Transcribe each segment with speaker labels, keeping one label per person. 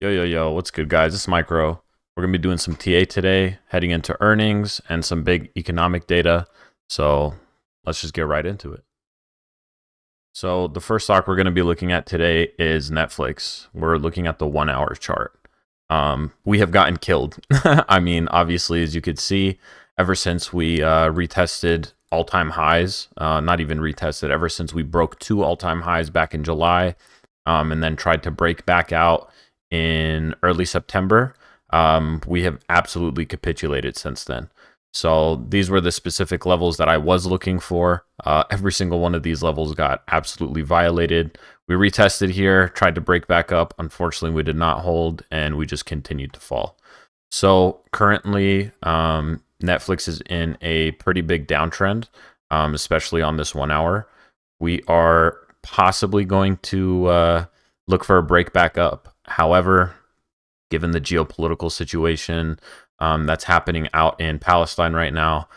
Speaker 1: Yo, what's good, guys? It's Micro. We're going to be doing some TA today, heading into earnings and some big economic data. So let's just get right into it. So the first stock we're going to be looking at today is Netflix. We're looking at the 1 hour chart. We have gotten killed. I mean, obviously, as you could see, ever since we retested all-time highs, not even retested, ever since we broke two all-time highs back in July, and then tried to break back out in early September, we have absolutely capitulated since then. So these were the specific levels that I was looking for. Every single one of these levels got absolutely violated. We retested here, tried to break back up. Unfortunately, we did not hold, and we just continued to fall. So currently, Netflix is in a pretty big downtrend, especially on this 1 hour. We are possibly going to look for a break back up. However, given the geopolitical situation that's happening out in Palestine right now,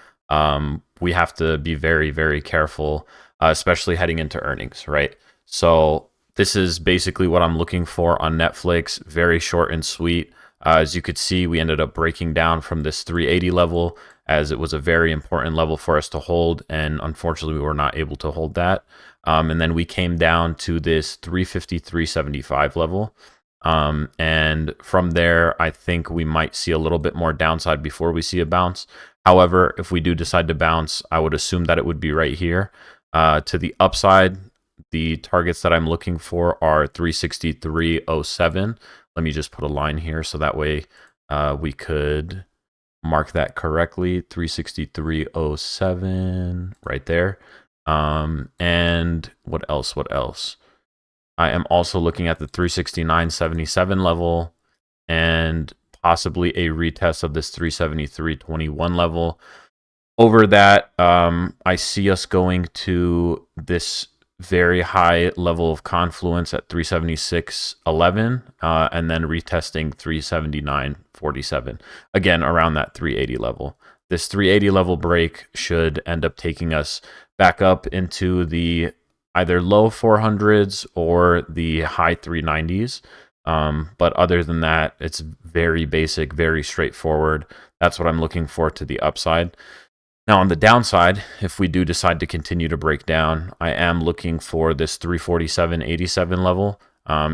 Speaker 1: we have to be very, very careful, especially heading into earnings, right? So this is basically what I'm looking for on Netflix. Very short and sweet. As you could see, we ended up breaking down from this 380 level, as it was a very important level for us to hold, and unfortunately we were not able to hold that. And then we came down to this 350-375 level. And from there, I think we might see a little bit more downside before we see a bounce. However, if we do decide to bounce, I would assume that it would be right here. To the upside, the targets that I'm looking for are 363.07. Let me just put a line here so that way we could mark that correctly. 363.07 right there. And what else? I am also looking at the 369.77 level and possibly a retest of this 373.21 level. Over that, I see us going to this very high level of confluence at 376.11 and then retesting 379.47. Again, around that 380 level. This 380 level break should end up taking us back up into the either low 400s or the high 390s. But other than that, it's very basic, very straightforward. That's what I'm looking for to the upside. Now, on the downside, if we do decide to continue to break down, I am looking for this 347.87 level.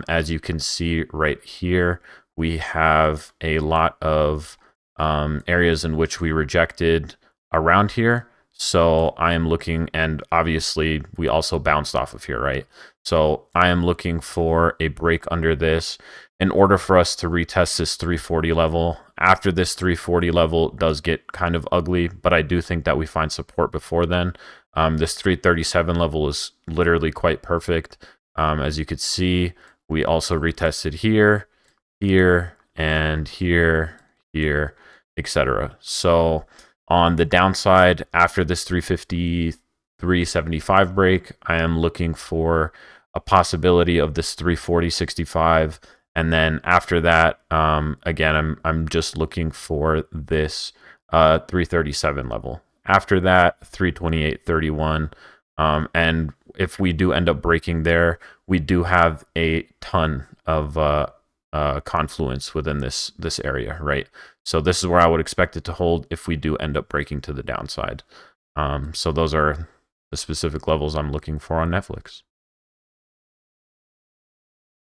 Speaker 1: As you can see right here, we have a lot of areas in which we rejected around here. So I am looking, and obviously we also bounced off of here, right? So I am looking for a break under this in order for us to retest this 340 level. After this 340 level does get kind of ugly, but I do think that we find support before then. This 337 level is literally quite perfect. As you could see, we also retested here, and here, etc. So on the downside, after this 350-375 break, I am looking for a possibility of this 340.65. And then after that, again, I'm just looking for this 337 level. After that, 328.31. And if we do end up breaking there, we do have a ton of confluence within this area, right? So this is where I would expect it to hold if we do end up breaking to the downside. So those are the specific levels I'm looking for on Netflix.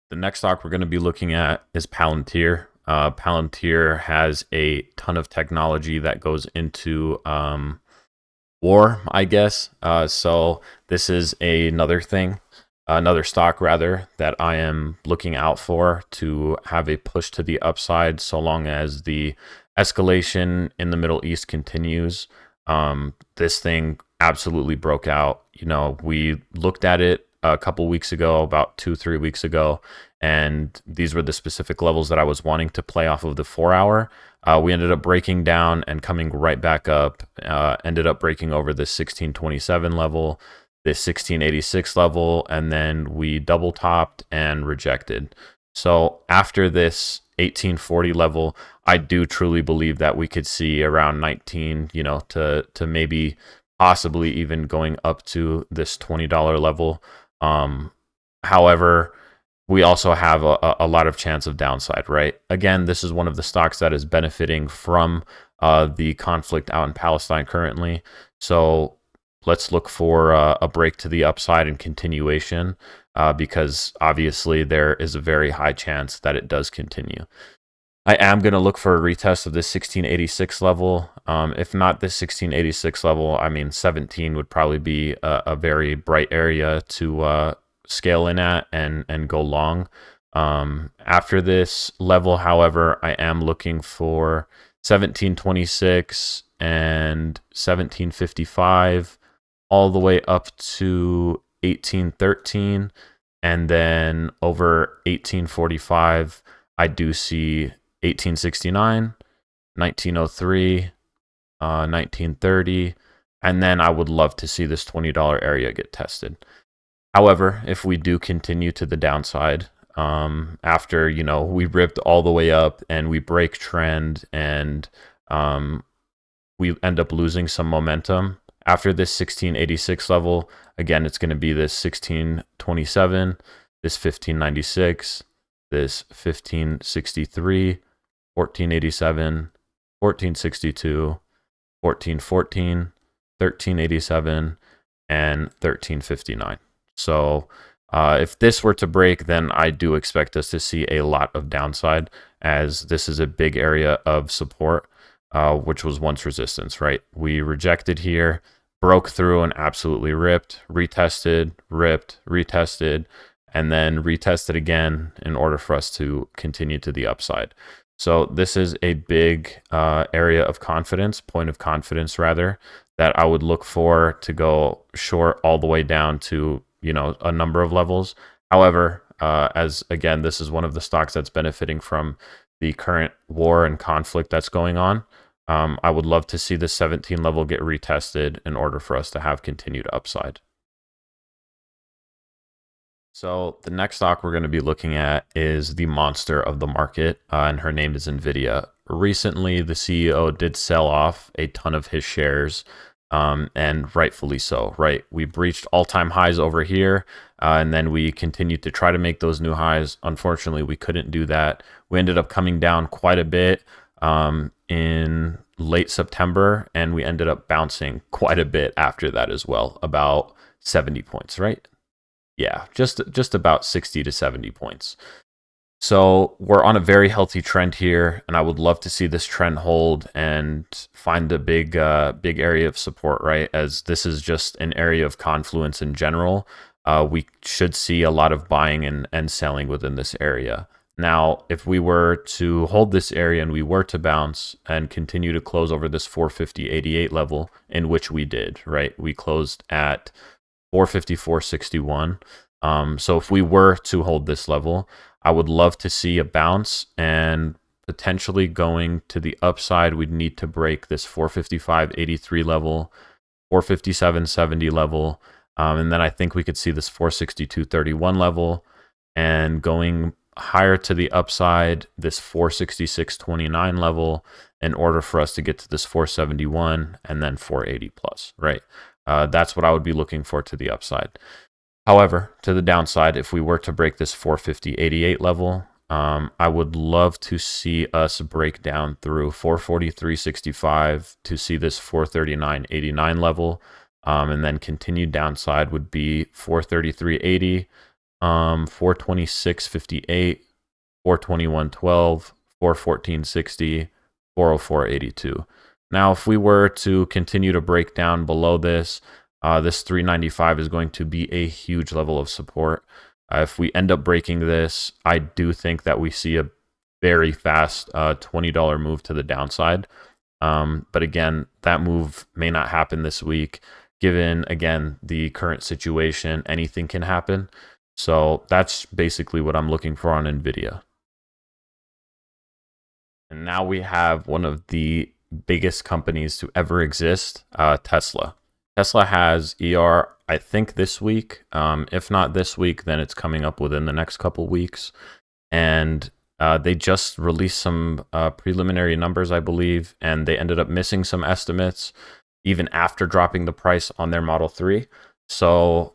Speaker 1: The next stock we're going to be looking at is Palantir. Palantir has a ton of technology that goes into war, I guess. So this is another stock rather, that I am looking out for to have a push to the upside so long as the escalation in the Middle East continues. This thing absolutely broke out. You know, we looked at it a couple weeks ago, about 2-3 weeks ago, and these were the specific levels that I was wanting to play off of the 4 hour. We ended up breaking down and coming right back up, ended up breaking over the 1627 level, this 1686 level, and then we double topped and rejected. So after this 1840 level, I do truly believe that we could see around 19, to maybe possibly even going up to this $20 level. However, we also have a lot of chance of downside, right? Again, this is one of the stocks that is benefiting from the conflict out in Palestine currently. So let's look for a break to the upside and continuation, because obviously there is a very high chance that it does continue. I am going to look for a retest of this 1686 level. If not this 1686 level, I mean, 17 would probably be a very bright area to scale in at and go long. After this level, however, I am looking for 1726 and 1755 all the way up to 1813, and then over 1845 I do see 1869, 1903, 1930, and then I would love to see this $20 area get tested. However, if we do continue to the downside, after we ripped all the way up and we break trend and we end up losing some momentum after this 1686 level, again, it's going to be this 1627, this 1596, this 1563, 1487, 1462, 1414, 1387, and 1359. So if this were to break, then I do expect us to see a lot of downside, as this is a big area of support, which was once resistance, right? We rejected here, broke through and absolutely ripped, retested, ripped, retested, and then retested again in order for us to continue to the upside. So this is a big area of confidence, point of confidence rather, that I would look for to go short all the way down to, a number of levels. However, as again, this is one of the stocks that's benefiting from the current war and conflict that's going on. I would love to see the 17 level get retested in order for us to have continued upside. So the next stock we're going to be looking at is the monster of the market, and her name is NVIDIA. Recently, the CEO did sell off a ton of his shares, and rightfully so, right? We breached all-time highs over here, and then we continued to try to make those new highs. Unfortunately, we couldn't do that. We ended up coming down quite a bit in late September, and we ended up bouncing quite a bit after that as well, about 70 points, right? Yeah, just about 60 to 70 points. So we're on a very healthy trend here, and I would love to see this trend hold and find a big area of support, right? As this is just an area of confluence in general. We should see a lot of buying and selling within this area. Now, if we were to hold this area and we were to bounce and continue to close over this 450.88 level, in which we did, right? We closed at 454.61. So if we were to hold this level, I would love to see a bounce, and potentially going to the upside, we'd need to break this 455.83 level, 457.70 level, and then I think we could see this 462.31 level, and going higher to the upside, this 466.29 level, in order for us to get to this 471 and then 480 plus, right? That's what I would be looking for to the upside. However, to the downside, if we were to break this 450.88 level, I would love to see us break down through 443.65 to see this 439.89 level, and then continued downside would be 433.80, 426.58, 421.12, 414.60, 404.82. Now, if we were to continue to break down below this, this 395 is going to be a huge level of support. If we end up breaking this, I do think that we see a very fast $20 move to the downside. But again, that move may not happen this week. Given, again, the current situation, anything can happen. So that's basically what I'm looking for on NVIDIA. And now we have one of the biggest companies to ever exist, Tesla. Tesla has ER, I think, this week. If not this week, then it's coming up within the next couple weeks. And they just released some preliminary numbers, I believe, and they ended up missing some estimates even after dropping the price on their Model 3. So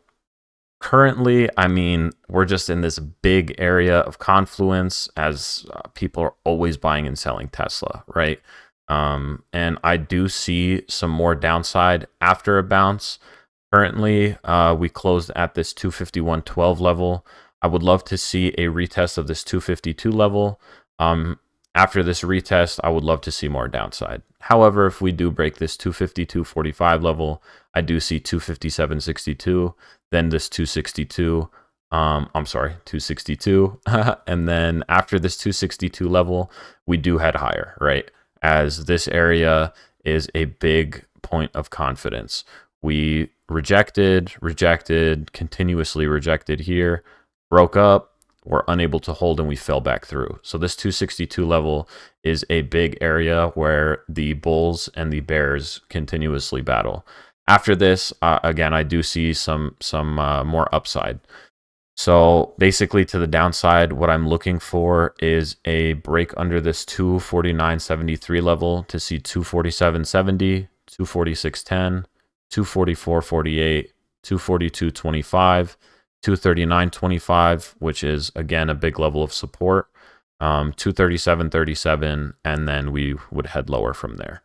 Speaker 1: Currently, I mean, we're just in this big area of confluence as people are always buying and selling Tesla, right? And I do see some more downside after a bounce. Currently, we closed at this 251.12 level. I would love to see a retest of this 252 level. After this retest, I would love to see more downside. However, if we do break this 252.45 level, I do see 257.62, then this 262. I'm sorry, 262. And then after this 262 level, we do head higher, right? As this area is a big point of confidence. We rejected, continuously rejected here, broke up, were unable to hold, and we fell back through. So this 262 level is a big area where the bulls and the bears continuously battle. After this, again, I do see some more upside. So basically to the downside, what I'm looking for is a break under this 249.73 level to see 247.70, 246.10, 244.48, 242.25, 239.25, which is again a big level of support, 237.37, and then we would head lower from there.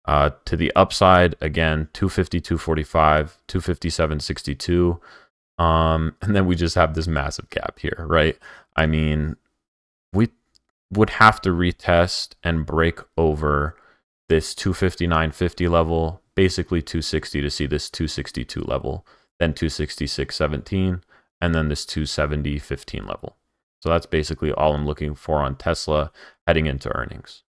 Speaker 1: To the upside, again, 252.45, 257.62. And then we just have this massive gap here, right? I mean, we would have to retest and break over this 259.50 level, basically 260 to see this 262 level, then 266.17, and then this 270.15 level. So that's basically all I'm looking for on Tesla heading into earnings.